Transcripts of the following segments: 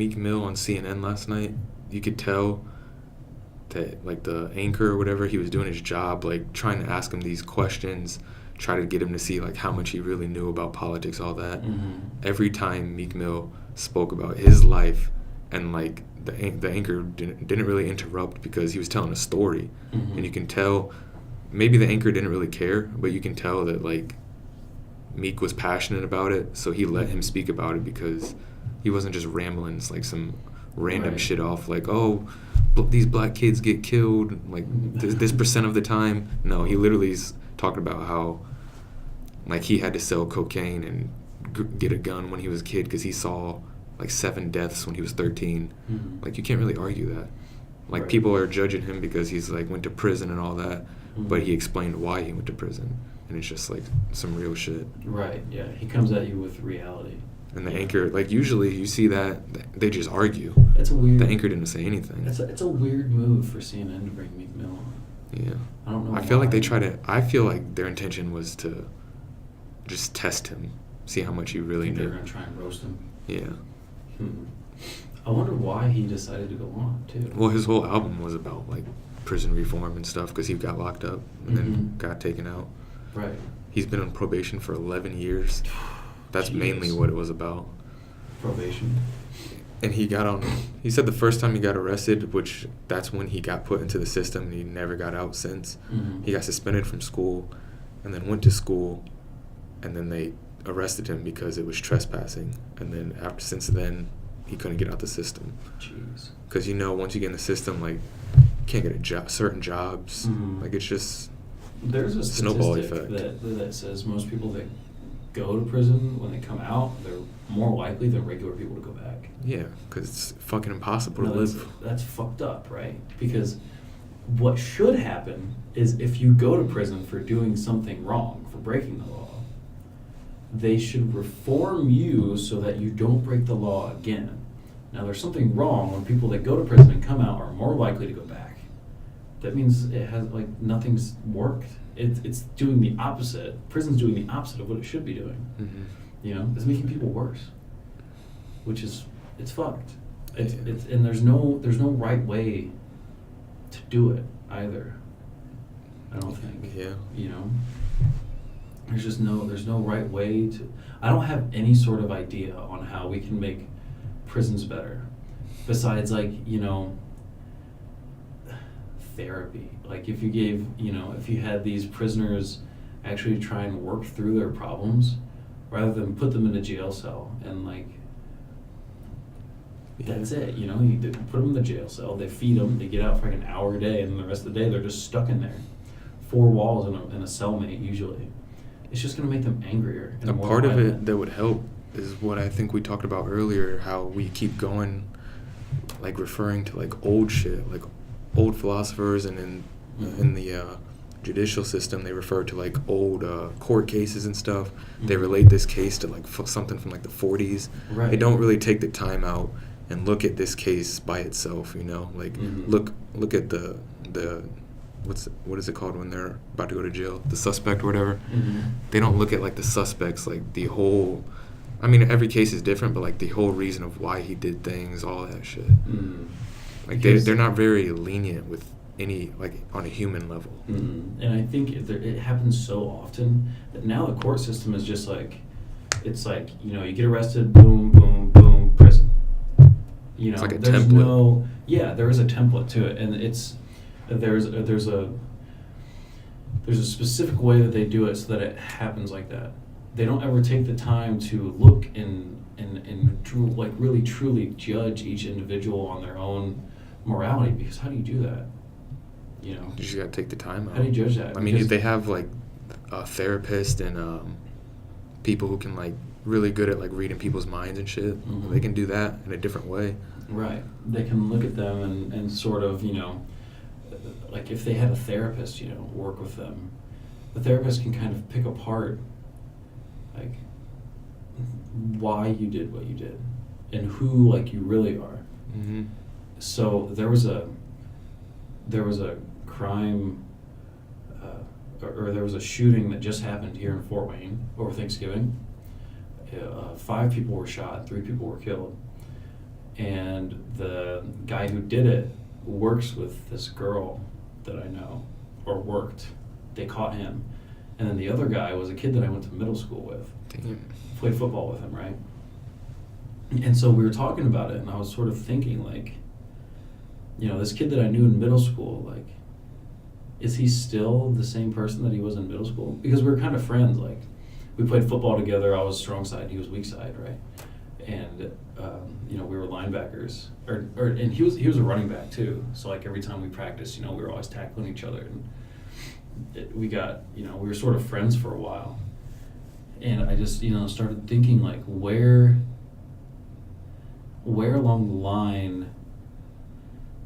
Meek Mill on CNN last night, you could tell that, like, the anchor or whatever, he was doing his job, like, trying to ask him these questions, try to get him to see, like, how much he really knew about politics, all that. Every time Meek Mill spoke about his life, and, like, the anchor didn't really interrupt because he was telling a story. And you can tell, maybe the anchor didn't really care, but you can tell that, like, Meek was passionate about it, so he let him speak about it because he wasn't just rambling. It's like some random shit off, like, oh, these black kids get killed, like, this percent of the time. No, he literally is talking about how, like, he had to sell cocaine and get a gun when he was a kid because he saw, like, 7 deaths when he was 13. Like, you can't really argue that. Like, people are judging him because he's, like, went to prison and all that, but he explained why he went to prison. And it's just, like, some real shit. Right, yeah. He comes at you with reality. And the anchor, like, usually you see that, they just argue. It's a weird... The anchor didn't say anything. It's a weird move for CNN to bring Meek Mill. Yeah. I don't know I feel like they try to... I feel like their intention was to just test him, see how much he really knew. They're going to try and roast him? Yeah. I wonder why he decided to go on, too. Well, his whole album was about, like, prison reform and stuff because he got locked up and then got taken out. Right. He's been on probation for 11 years. That's mainly what it was about. Probation? And he said the first time he got arrested, which that's when he got put into the system and he never got out since. He got suspended from school and then went to school, and then they arrested him because it was trespassing. And then since then, he couldn't get out the system. Jeez. Because, you know, once you get in the system, like, you can't get a job, certain jobs. Like, it's just... There's a snowball statistic effect that says most people that go to prison, when they come out, they're more likely than regular people to go back. Yeah, because it's fucking impossible to live. That's fucked up, right? Because what should happen is if you go to prison for doing something wrong, for breaking the law, they should reform you so that you don't break the law again. Now, there's something wrong when people that go to prison and come out are more likely to go back. That means it has, like, nothing's worked. It's doing the opposite. Prison's doing the opposite of what it should be doing. You know, it's making people worse, which is, it's fucked. And there's no right way to do it either. I don't think. Yeah. You know, there's no right way to. I don't have any sort of idea on how we can make prisons better, besides, like, you know, therapy. Like, if you had these prisoners actually try and work through their problems rather than put them in a jail cell and, like, that's it, you know, you put them in the jail cell, they feed them, they get out for like an hour a day, and the rest of the day they're just stuck in there. 4 walls and a cellmate usually. It's just going to make them angrier. And a more part violent. of it that would help is what I think we talked about earlier, how we keep going, like, referring to, like, old shit, like old philosophers, and in the judicial system they refer to, like, old court cases and stuff. They relate this case to, like, something from, like, the 40s. Right. They don't really take the time out and look at this case by itself, you know, like, look at the what is it called when they're about to go to jail, the suspect or whatever. They don't look at, like, the suspects, like, the whole, I mean, every case is different, but, like, the whole reason of why he did things, all that shit. Like, they're not very lenient with any, like, on a human level. And I think it happens so often that now the court system is just like, it's like, you know, you get arrested, boom, boom, boom, prison. You know, it's like a there's template. There is a template to it, and there's a specific way that they do it so that it happens like that. They don't ever take the time to look and like really truly judge each individual on their own morality, because how do you do that? You know, You just gotta take the time out. How do you judge that? I mean, they have, like, a therapist and people who can, like, really good at, like, reading people's minds and shit. They can do that in a different way. Right. They can look at them and sort of, you know, like, if they had a therapist, you know, work with them, the therapist can kind of pick apart, like, why you did what you did and who, like, you really are. So there was a crime, or there was a shooting that just happened here in Fort Wayne over Thanksgiving. 5 people were shot, 3 people were killed, and guy who did it works with this girl that I know, or worked. They caught him. And then the other guy was a kid that I went to middle school with. Damn. Played football with him, right? And so we were talking about it, and I was sort of thinking, like, you know, this kid that I knew in middle school, like, is he still the same person that he was in middle school? Because we were kind of friends. Like, we played football together. I was strong side, he was weak side, right? And you know, we were linebackers, and he was a running back too. So like every time we practiced, you know, we were always tackling each other, and we got, you know, we were sort of friends for a while. And I just, you know, started thinking, like, where along the line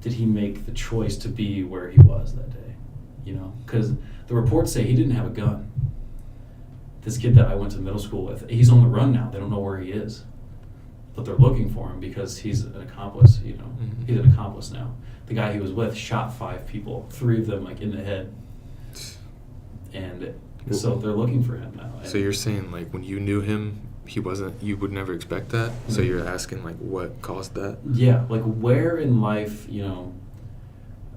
did he make the choice to be where he was that day? You know, because the reports say he didn't have a gun. This kid that I went to middle school with, he's on the run now. They don't know where he is, but they're looking for him because he's an accomplice. You know, Mm-hmm. he's an accomplice now. The guy he was with shot 5 people, 3 of them like in the head, and so they're looking for him now. So you're saying, like, when you knew him, he wasn't, you would never expect that? So Mhm. you're asking, like, what caused that? Yeah, like, where in life, you know,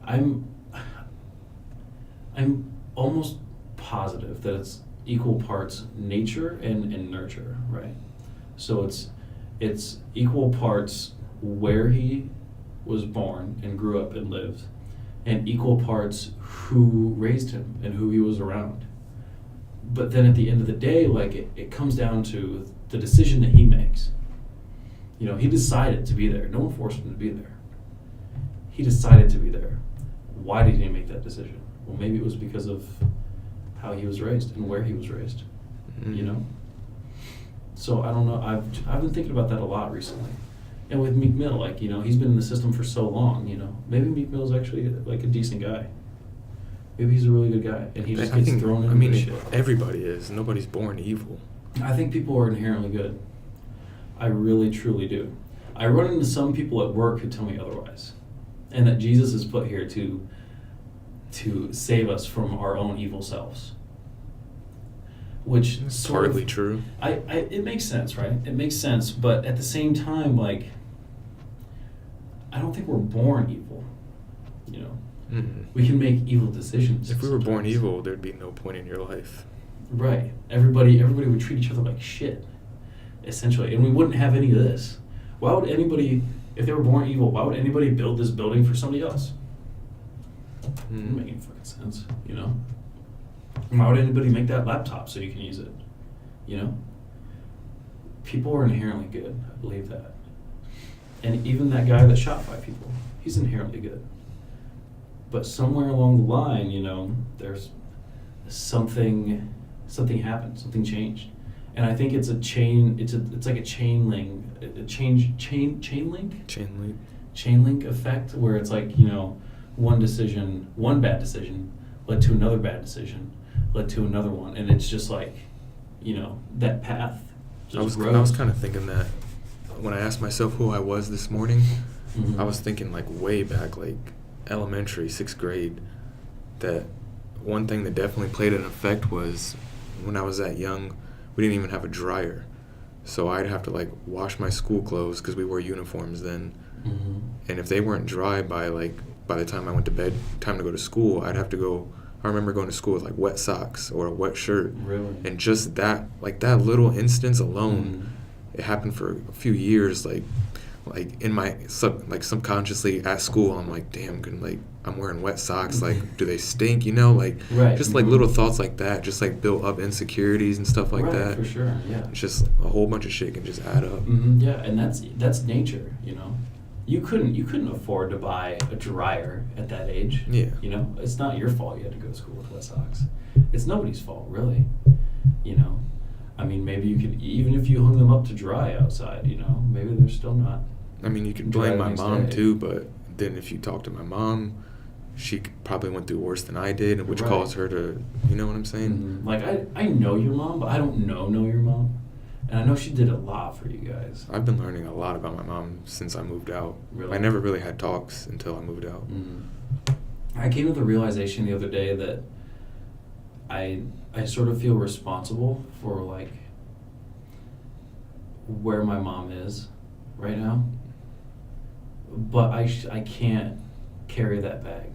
I'm almost positive that it's equal parts nature and nurture, right? So it's equal parts where he was born and grew up and lived, and equal parts who raised him and who he was around. But then at the end of the day, like, it comes down to the decision that he makes. You know, he decided to be there. No one forced him to be there. He decided to be there. Why did he make that decision? Well, maybe it was because of how he was raised and where he was raised. Mm-hmm. You know? So I don't know. I've been thinking about that a lot recently. And with Meek Mill, like, you know, he's been in the system for so long, you know. Maybe Meek Mill's actually, like, a decent guy. Maybe he's a really good guy, and he just gets thrown into this shit. Everybody is. Nobody's born evil. I think people are inherently good. I really, truly do. I run into some people at work who tell me otherwise, and that Jesus is put here to save us from our own evil selves. Which It's hardly true. It makes sense, right? It makes sense, but at the same time, like, I don't think we're born evil. You know, Mm-mm. we can make evil decisions. If we were born sometimes. evil, there'd be no point in your life. Right. Everybody would treat each other like shit, essentially, and we wouldn't have any of this. Why would anybody, if they were born evil, why would anybody build this building for somebody else? Doesn't make any fucking sense, you know? Why would anybody make that laptop so you can use it? You know? People are inherently good. I believe that. And even that guy that shot 5 people, he's inherently good. But somewhere along the line, you know, there's something happened, something changed. And I think it's a chain, it's like a chain link, chain link effect, where it's like, you know, one bad decision led to another bad decision, led to another one, and it's just like, you know, that path just grows. I was kind of thinking that when I asked myself who I was this morning, Mhm. I was thinking, like, way back, like elementary, 6th grade, that one thing that definitely played an effect was when I was that young, we didn't even have a dryer. So I'd have to, like, wash my school clothes because we wore uniforms then. Mhm. And if they weren't dry by the time I went to bed, time to go to school, I'd have to go. I remember going to school with, like, wet socks or a wet shirt. Really? And just that, like, that little instance alone, Mhm. it happened for a few years. Like in my subconsciously at school, I'm like, damn, like, I'm wearing wet socks. Like, do they stink? You know, like, Right. just like Mhm. little thoughts like that, just like built up insecurities and stuff like right, that. for sure, yeah. It's just a whole bunch of shit can just add up. Yeah, and that's nature, you know. You couldn't afford to buy a dryer at that age. Yeah. You know, it's not your fault you had to go to school with wet socks. It's nobody's fault, really. You know, I mean, maybe you could, even if you hung them up to dry outside, you know, maybe they're still not. I mean, you could Dry blame the my next mom day. too, but then if you talk to my mom, she probably went through worse than I did, which Right. caused her to, you know what I'm saying? Like, I know your mom, but I don't know your mom. And I know she did a lot for you guys. I've been learning a lot about my mom since I moved out. Really? I never really had talks until I moved out. I came to the realization the other day that I sort of feel responsible for, like, where my mom is right now. but I can't carry that bag.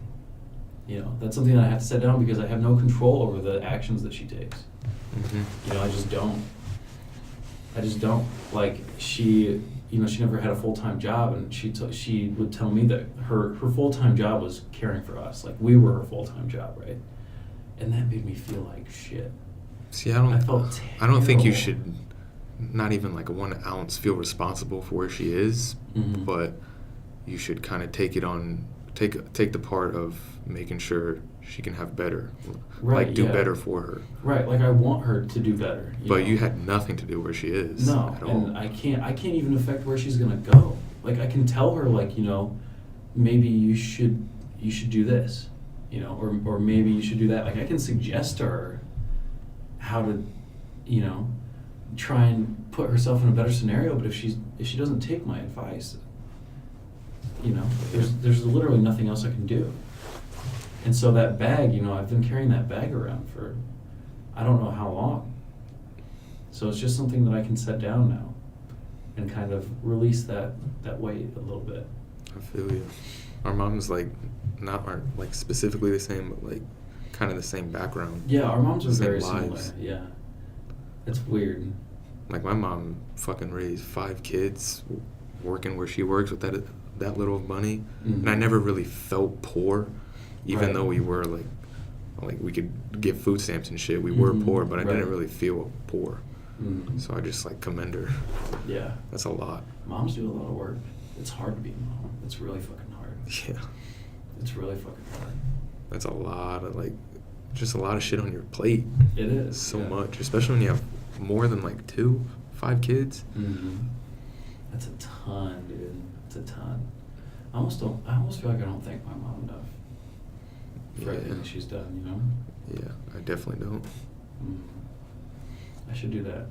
You know, that's something that I have to set down because I have no control over the actions that she takes. Mm-hmm. You know, I just don't. Like, she never had a full-time job, and she would tell me that her full-time job was caring for us. Like, we were her full-time job, right? And that made me feel like shit. See, I felt don't think you terrible. should not even like 1 ounce feel responsible for where she is, Mhm. but you should kind of take the part of making sure she can have better, Right, like do yeah. better for her. Right, like I want her to do better. But know? you had nothing to do where she is No, at all. and I can't even affect where she's gonna go. Like, I can tell her, like, you know, maybe you should do this, you know, or maybe you should do that. Like, I can suggest to her how to, you know, try and put herself in a better scenario. But if she doesn't take my advice, you know, there's literally nothing else I can do. And so that bag, you know, I've been carrying that bag around for I don't know how long. So it's just something that I can set down now and kind of release that weight a little bit. I feel you. Our moms aren't like specifically the same, but like kind of the same background. Yeah, our moms are Same very lives. similar. Yeah. It's weird. Like my mom fucking raised 5 kids, working where she works with that little money, and I Mhm. never really felt poor, even Right. though we were like we could get food stamps and shit. We were Mhm. poor, but I Right. didn't really feel poor. Mhm. So I just like commend her. Yeah. That's a lot. Moms do a lot of work. It's hard to be a mom. It's really fucking hard. Yeah. It's really fucking hard. That's a lot of just a lot of shit on your plate. It is. So yeah. much, especially when you have more than 5 kids. Mm-hmm. That's a ton, dude. It's a ton. I almost feel like I don't thank my mom enough for everything Yeah. she's done, you know? Yeah, I definitely don't. I should do that.